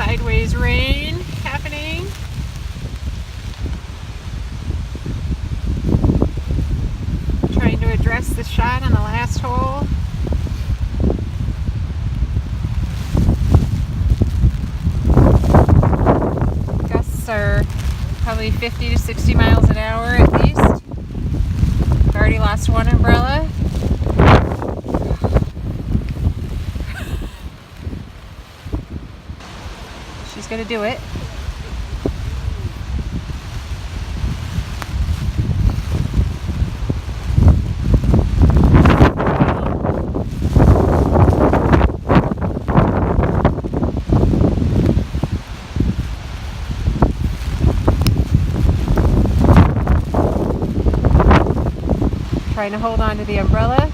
sideways rain happening. Trying to address the shot on the last hole. Gusts are probably 50 to 60 miles an hour at least. I've already lost one umbrella. She's gonna do it. Trying to hold on to the umbrella.